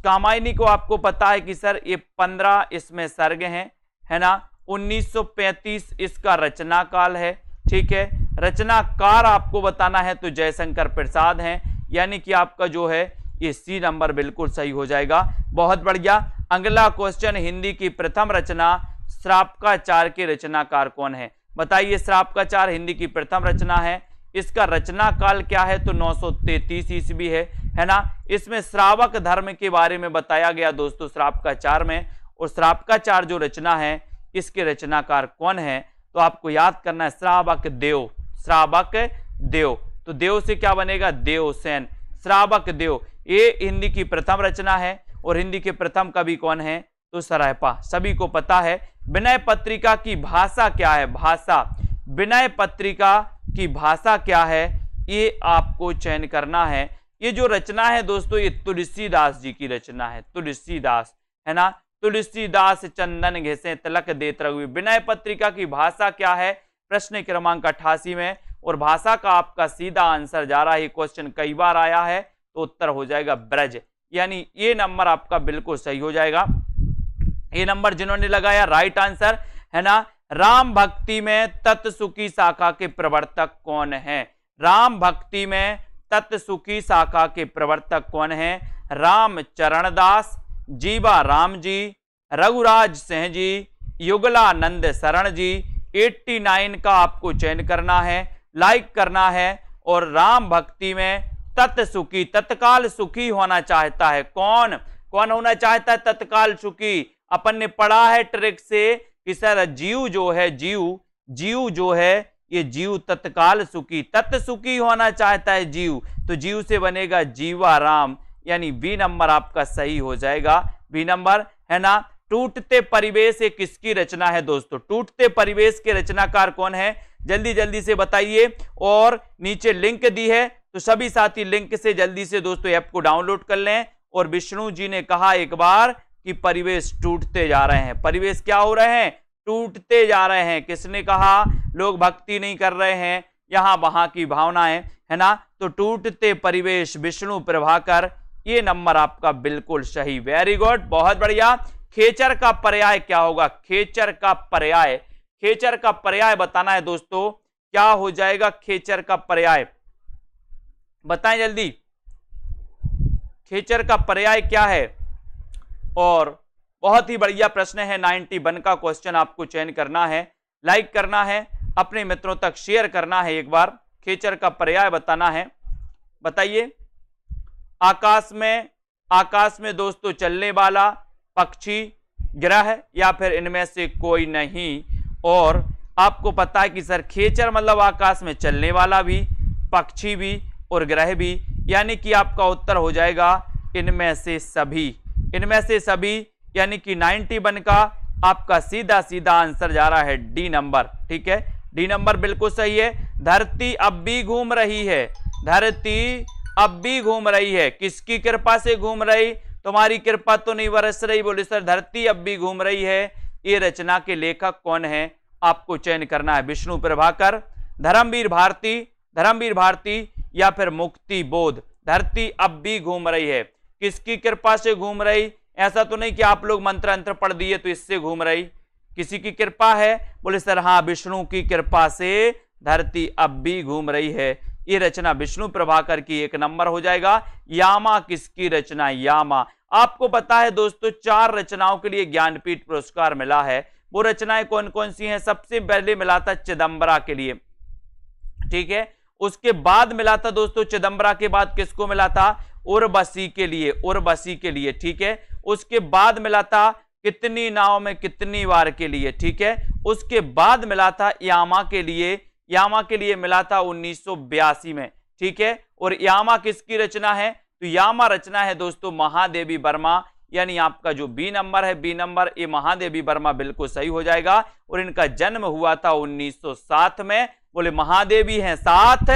कामायनी को आपको पता है कि सर ये 15 इसमें सर्ग हैं, है ना। 1935 इसका रचना काल है, ठीक है। रचनाकार आपको बताना है तो जयशंकर प्रसाद हैं, यानी कि आपका जो है ये सी नंबर बिल्कुल सही हो जाएगा। बहुत बढ़िया। अगला क्वेश्चन, हिंदी की प्रथम रचना श्रापकाचार के रचनाकार कौन है? बताइए, श्रापकाचार हिंदी की प्रथम रचना है, इसका रचना काल क्या है? तो 933 ईस्वी है ना। इसमें श्रावक धर्म के बारे में बताया गया दोस्तों श्रापकाचार में, और श्रापकाचार जो रचना है इसके रचनाकार कौन है? तो आपको याद करना है श्रावक देव, श्रावक देव। तो देव से क्या बनेगा? देवसेन, श्रावक देव। ये हिंदी की प्रथम रचना है, और हिंदी के प्रथम कवि कौन है? तो सरायपा, सभी को पता है। विनय पत्रिका की भाषा क्या है? भाषा, विनय पत्रिका की भाषा क्या है, ये आपको चयन करना है। ये जो रचना है दोस्तों, ये तुलसीदास जी की रचना है, तुलसीदास, है ना। तुलसीदास चंदन घिसे तिलक देत रघुवीर। विनय पत्रिका की भाषा क्या है? प्रश्न क्रमांक 88 में। और भाषा का आपका सीधा आंसर जा रहा है, क्वेश्चन कई बार आया है, तो उत्तर हो जाएगा ब्रज, यानी ये नंबर आपका बिल्कुल सही हो जाएगा। ये नंबर जिन्होंने लगाया राइट आंसर, है ना। राम भक्ति में तत्सुखी शाखा के प्रवर्तक कौन है? राम भक्ति में तत्सुखी शाखा के प्रवर्तक कौन है? रामचरण दास, जीवा राम जी, रघुराज सिंह जी, युगलानंद शरण जी। 89 का आपको चयन करना है, लाइक करना है। और राम भक्ति में तत्सुखी, तत्काल सुखी होना चाहता है कौन? कौन होना चाहता है तत्काल सुखी? अपन ने पढ़ा है ट्रिक से कि सर जीव जो है, जीव जो है, ये जीव तत्काल सुखी, तत्सुखी होना चाहता है जीव, तो जीव से बनेगा जीवाराम, यानी बी नंबर आपका सही हो जाएगा, बी नंबर, है ना। टूटते परिवेश ये किसकी रचना है दोस्तों? टूटते परिवेश के रचनाकार कौन है? जल्दी जल्दी से बताइए। और नीचे लिंक दी है, तो सभी साथी लिंक से जल्दी से दोस्तों ऐप को डाउनलोड कर लें। और विष्णु जी ने कहा एक बार कि परिवेश टूटते जा रहे हैं। परिवेश क्या हो रहे हैं? टूटते जा रहे हैं। किसने कहा? लोग भक्ति नहीं कर रहे हैं, यहां वहां की भावनाएं, है ना। तो टूटते परिवेश, विष्णु प्रभाकर, ये नंबर आपका बिल्कुल सही। वेरी गुड, बहुत बढ़िया। खेचर का पर्याय क्या होगा? खेचर का पर्याय, खेचर का पर्याय बताना है दोस्तों, क्या हो जाएगा खेचर का पर्याय? बताएं जल्दी, खेचर का पर्याय क्या है? और बहुत ही बढ़िया प्रश्न है, 91 का क्वेश्चन आपको चयन करना है, लाइक करना है, अपने मित्रों तक शेयर करना है। एक बार खेचर का पर्याय बताना है, बताइए। आकाश में दोस्तों चलने वाला पक्षी, ग्रह, या फिर इनमें से कोई नहीं। और आपको पता है कि सर खेचर मतलब आकाश में चलने वाला भी, पक्षी भी और ग्रह भी, यानी कि आपका उत्तर हो जाएगा इनमें से सभी, इनमें से सभी, यानी कि 91 का आपका सीधा सीधा आंसर जा रहा है डी नंबर, ठीक है। डी नंबर बिल्कुल सही है। धरती अब भी घूम रही है, धरती अब भी घूम रही है, किसकी कृपा से घूम रही? तुम्हारी कृपा तो नहीं बरस रही। बोले सर धरती अब भी घूम रही है, ये रचना के लेखक कौन है? आपको चयन करना है, विष्णु प्रभाकर, धर्मवीर भारती, धर्मवीर भारती या फिर मुक्ति बोध। धरती अब भी घूम रही है, किसकी कृपा से घूम रही? ऐसा तो नहीं कि आप लोग मंत्र अंत्र पढ़ दिए तो इससे घूम रही, किसी की कृपा है? बोले सर हाँ, विष्णु की कृपा से धरती अब भी घूम रही है। ये रचना विष्णु प्रभाकर की, एक नंबर हो जाएगा। यामा किसकी रचना? यामा, आपको पता है दोस्तों 4 रचनाओं के लिए ज्ञानपीठ पुरस्कार मिला है। वो रचनाएं कौन कौन सी हैं? सबसे पहले मिला था चिदंबरा के लिए, ठीक है। उसके बाद मिला था दोस्तों, चिदंबरा के बाद किसको मिला था? उर्वशी के लिए, उर्वशी के लिए, ठीक है। उसके बाद मिला था कितनी नाव में कितनी बार के लिए, ठीक है। उसके बाद मिला था यामा के लिए, यामा के लिए मिला था 1982 में, ठीक है। और यामा किसकी रचना है? तो यामा रचना है दोस्तों महादेवी वर्मा, यानी आपका जो बी नंबर है, बी नंबर, ये महादेवी वर्मा बिल्कुल सही हो जाएगा। और इनका जन्म हुआ था 1907 में। बोले महादेवी हैं साथ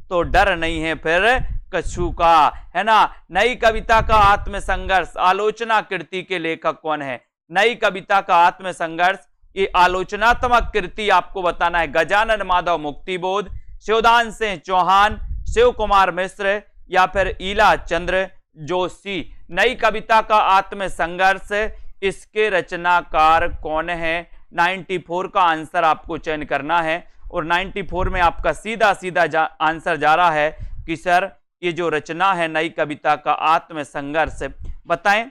तो डर नहीं है फिर कछु का, है ना। नई कविता का आत्मसंघर्ष आलोचना कृति के लेखक कौन है? नई कविता का आत्मसंघर्ष, ये आलोचनात्मक कृति आपको बताना है। गजानन माधव मुक्तिबोध, शिवदान सिंह चौहान, शिव कुमार मिश्र या फिर ईला चंद्र जोशी। नई कविता का आत्मसंघर्ष, इसके रचनाकार कौन है? 94 का आंसर आपको चयन करना है। और 94 में आपका सीधा सीधा आंसर जा रहा है कि सर ये जो रचना है नई कविता का आत्मसंघर्ष, बताएं।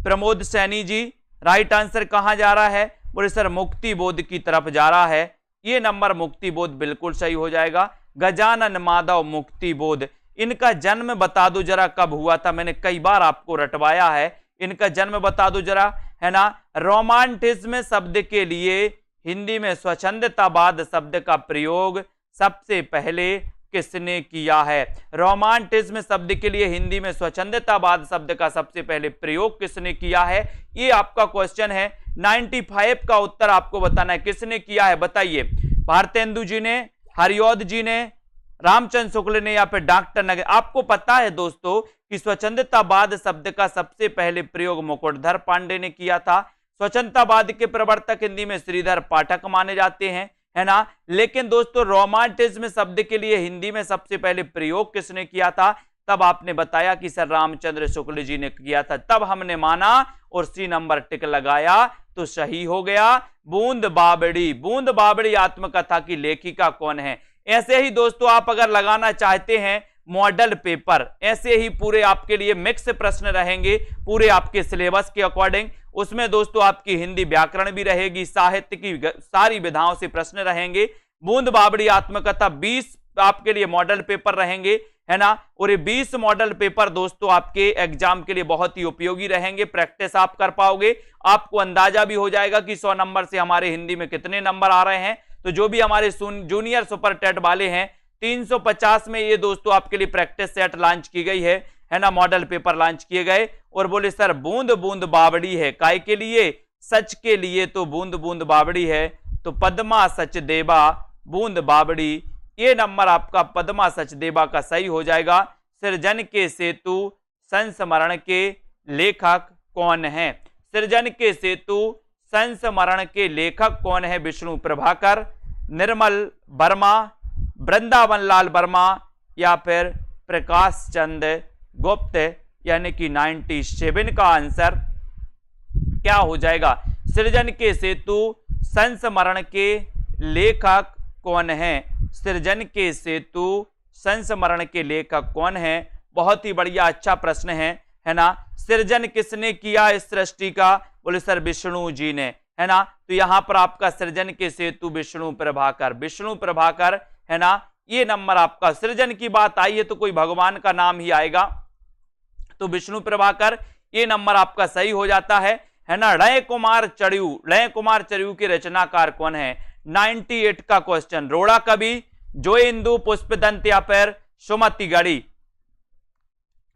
प्रमोद सैनी जी, राइट आंसर कहां जा रहा है? बोले सर मुक्तिबोध की तरफ जा रहा है। ये नंबर मुक्तिबोध बिल्कुल सही हो जाएगा। गजानन माधव मुक्तिबोध, इनका जन्म बता दो जरा कब हुआ था? मैंने कई बार आपको रटवाया है, इनका जन्म बता दो जरा, है ना। रोमांटिज्म शब्द के लिए हिंदी में स्वच्छंदतावाद शब्द का प्रयोग सबसे पहले किसने किया है? रोमांटिज्म शब्द के लिए हिंदी में स्वच्छंदतावाद शब्द का सबसे पहले प्रयोग किसने किया है? ये आपका क्वेश्चन है। 95 का उत्तर आपको बताना है किसने किया है, बताइए। भारतेंदु जी ने, हरिऔध जी ने, रामचंद्र शुक्ल ने या फिर डॉक्टर नगर। आपको पता है दोस्तों कि स्वच्छंदतावाद शब्द का सबसे पहले प्रयोग मुकुटधर पांडे ने किया था। स्वच्छंदतावाद के प्रवर्तक हिंदी में श्रीधर पाठक माने जाते हैं, है ना। लेकिन दोस्तों रोमांटिज्म शब्द के लिए हिंदी में सबसे पहले प्रयोग किसने किया था? तब आपने बताया कि सर रामचंद्र शुक्ल जी ने किया था, तब हमने माना और सी नंबर टिक लगाया तो सही हो गया। बूंद बावड़ी, बूंद बावड़ी आत्मकथा की लेखिका कौन है? ऐसे ही दोस्तों आप अगर लगाना चाहते हैं मॉडल पेपर, ऐसे ही पूरे आपके लिए मिक्स प्रश्न रहेंगे पूरे आपके सिलेबस के अकॉर्डिंग। उसमें दोस्तों आपकी हिंदी व्याकरण भी रहेगी, साहित्य की सारी विधाओं से प्रश्न रहेंगे। बूंद बावड़ी आत्मकथा 20 आपके लिए मॉडल पेपर रहेंगे, है ना। और ये 20 मॉडल पेपर दोस्तों आपके एग्जाम के लिए बहुत ही उपयोगी रहेंगे। प्रैक्टिस आप कर पाओगे, आपको अंदाजा भी हो जाएगा कि 100 नंबर से हमारे हिंदी में कितने नंबर आ रहे हैं। तो जो भी हमारे जूनियर सुपर टेट वाले हैं 350 में ये दोस्तों आपके लिए प्रैक्टिस सेट लॉन्च की गई है ना, मॉडल पेपर लॉन्च किए गए। और बोले सर बूंद बूंद बावड़ी है काय के लिए? सच के लिए। तो बूंद बूंद बावड़ी है तो पद्मा सचदेवा बूंद बावड़ी, ये नंबर आपका पद्मा सचदेवा का सही हो जाएगा। सृजन के सेतु संस्मरण के लेखक कौन है? सृजन के सेतु संस्मरण के लेखक कौन है? विष्णु प्रभाकर, निर्मल वर्मा, वृंदावन लाल वर्मा या फिर प्रकाश चंद गुप्त, यानी कि 97 का आंसर क्या हो जाएगा? सृजन के सेतु संस्मरण के लेखक कौन है? सृजन के सेतु संस्मरण के लेखक कौन है? बहुत ही बढ़िया अच्छा प्रश्न है ना। सृजन किसने किया इस सृष्टि का? बोले सर विष्णु जी ने, है ना। तो यहां पर आपका सृजन के सेतु विष्णु प्रभाकर, विष्णु प्रभाकर, है ना। ये नंबर आपका, सृजन की बात आई है तो कोई भगवान का नाम ही आएगा, तो विष्णु प्रभाकर ये नंबर आपका सही हो जाता है ना। रण कुमार चड़ू, रण कुमार चड़ू के रचनाकार कौन है? 98 का क्वेश्चन। रोड़ा कवि, जो इंदु, पुष्पदंत या फिर सुमति गढ़ी।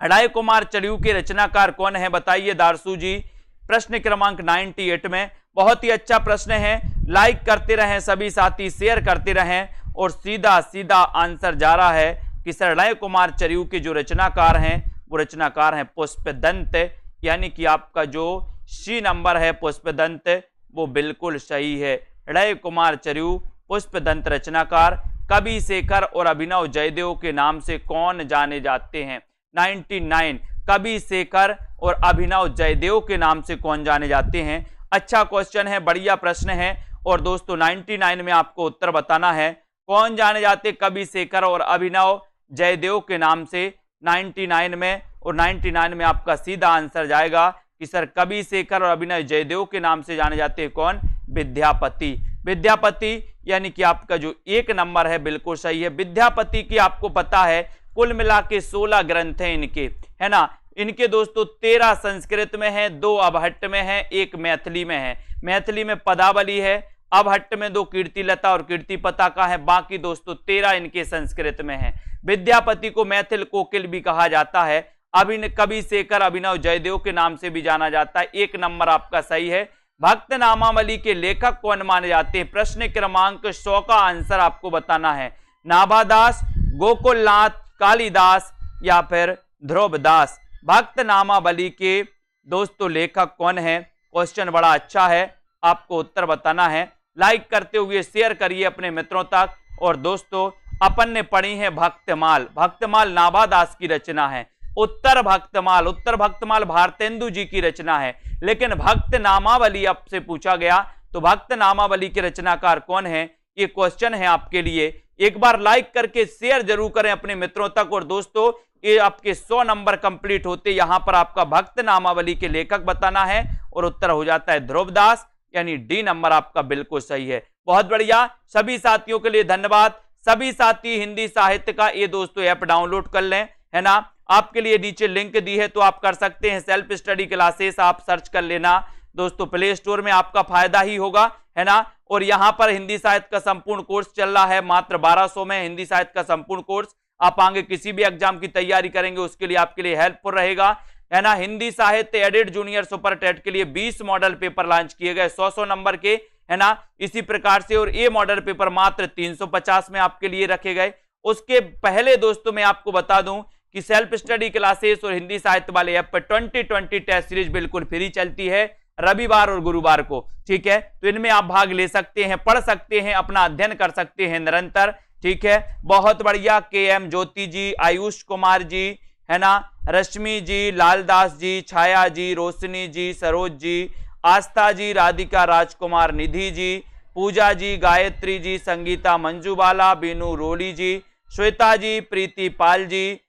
रण कुमार चड़ू के रचनाकार कौन है बताइए दारसू जी। प्रश्न क्रमांक 98 में बहुत ही अच्छा प्रश्न है। लाइक करते रहें सभी साथी, शेयर करते रहें। और सीधा सीधा आंसर जा रहा है कि सर रण कुमार चड़ू के जो रचनाकार हैं वो रचनाकार हैं पुष्पदंत, यानी कि आपका जो सी नंबर है पुष्पदंत वो बिल्कुल सही है। रण कुमार चड़ू पुष्पदंत रचनाकार। कवि शेखर और अभिनव जयदेव के नाम से कौन जाने जाते हैं? 99 कवि शेखर और अभिनव जयदेव के नाम से कौन जाने जाते हैं? अच्छा क्वेश्चन है, बढ़िया प्रश्न है। और दोस्तों 99 में आपको उत्तर बताना है कौन जाने जाते कवि शेखर और अभिनव जयदेव के नाम से 99 में। और 99 में आपका सीधा आंसर जाएगा कि सर कवि शेखर और अभिनव जयदेव के नाम से जाने जाते हैं कौन? विद्यापति। विद्यापति यानी कि आपका जो 1 नंबर है बिल्कुल सही है। विद्यापति की आपको पता है कुल मिला के 16 ग्रंथ हैं इनके, है ना। इनके दोस्तों 13 संस्कृत में है, 2 अबहट्ट में है, 1 मैथिली में है। मैथिली में पदावली है, अबहट्ट में 2 कीर्तिलता और कीर्तिपता का है, बाकी दोस्तों 13 इनके संस्कृत में है। विद्यापति को मैथिल कोकिल भी कहा जाता है। कवि शेखर अभिनव जयदेव के नाम से भी जाना जाता है। 1 नंबर आपका सही है। भक्त नामावली के लेखक कौन माने जाते हैं? प्रश्न क्रमांक 100 का आंसर आपको बताना है। नाभादास, गोकुलनाथ, कालिदास या फिर ध्रुवदास। भक्त नामावली के दोस्तों लेखक कौन है? क्वेश्चन बड़ा अच्छा है, आपको उत्तर बताना है। लाइक करते हुए शेयर करिए अपने मित्रों तक। और दोस्तों अपन ने पढ़ी है भक्तमाल। भक्तमाल नाभादास की रचना है। उत्तर भक्तमाल भारतेंदु जी की रचना है। लेकिन भक्त नामावली आपसे पूछा गया तो भक्त नामावली के रचनाकार कौन है? ये क्वेश्चन है आपके लिए। एक बार लाइक करके शेयर जरूर करें अपने मित्रों तक। और दोस्तों ये आपके 100 नंबर कंप्लीट होते यहां पर आपका भक्त नामावली के लेखक बताना है और उत्तर हो जाता है ध्रुवदास, यानी डी नंबर आपका बिल्कुल सही है। बहुत बढ़िया, सभी साथियों के लिए धन्यवाद। सभी साथी हिंदी साहित्य का ये दोस्तों ऐप डाउनलोड कर लें, है ना। आपके लिए नीचे लिंक दी है तो आप कर सकते हैं। सेल्फ स्टडी क्लासेस आप सर्च कर लेना दोस्तों, प्ले स्टोर में आपका फायदा ही होगा, है ना। और यहां पर हिंदी साहित्य का संपूर्ण कोर्स चल रहा है, मात्र 1200 में हिंदी साहित्य का संपूर्ण कोर्स। आप आगे किसी भी एग्जाम की तैयारी करेंगे उसके लिए आपके लिए हेल्पफुल रहेगा, है ना। हिंदी साहित्य एडिड जूनियर सुपर टेट के लिए 20 मॉडल पेपर लॉन्च किए गए 100 नंबर के, है ना। इसी प्रकार से और ये मॉडल पेपर मात्र 350 में आपके लिए रखे गए। उसके पहले दोस्तों मैं आपको बता दूं कि सेल्फ स्टडी क्लासेस और हिंदी साहित्य वाले ऐप पर 2020 टेस्ट सीरीज बिल्कुल फ्री चलती है रविवार और गुरुवार को, ठीक है। तो इनमें आप भाग ले सकते हैं, पढ़ सकते हैं, अपना अध्ययन कर सकते हैं निरंतर, ठीक है। बहुत बढ़िया। KM ज्योति जी, आयुष कुमार जी, है ना, रश्मि जी, लालदास जी, छाया जी, रोशनी जी, सरोज जी, आस्था जी, राधिका राजकुमार, निधि जी, पूजा जी, गायत्री जी, संगीता मंजूबाला, बीनू रोली जी, श्वेता जी, प्रीति पाल जी,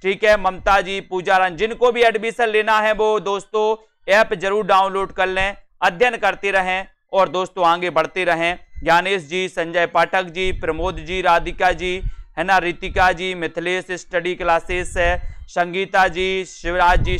ठीक है, ममता जी, पूजा रन। जिनको भी एडमिशन लेना है वो दोस्तों ऐप जरूर डाउनलोड कर लें, अध्ययन करते रहें और दोस्तों आगे बढ़ते रहें। ज्ञानेश जी, संजय पाठक जी, प्रमोद जी, राधिका जी, है ना, रितिका जी, मिथिलेश स्टडी क्लासेस है, संगीता जी, शिवराज जी।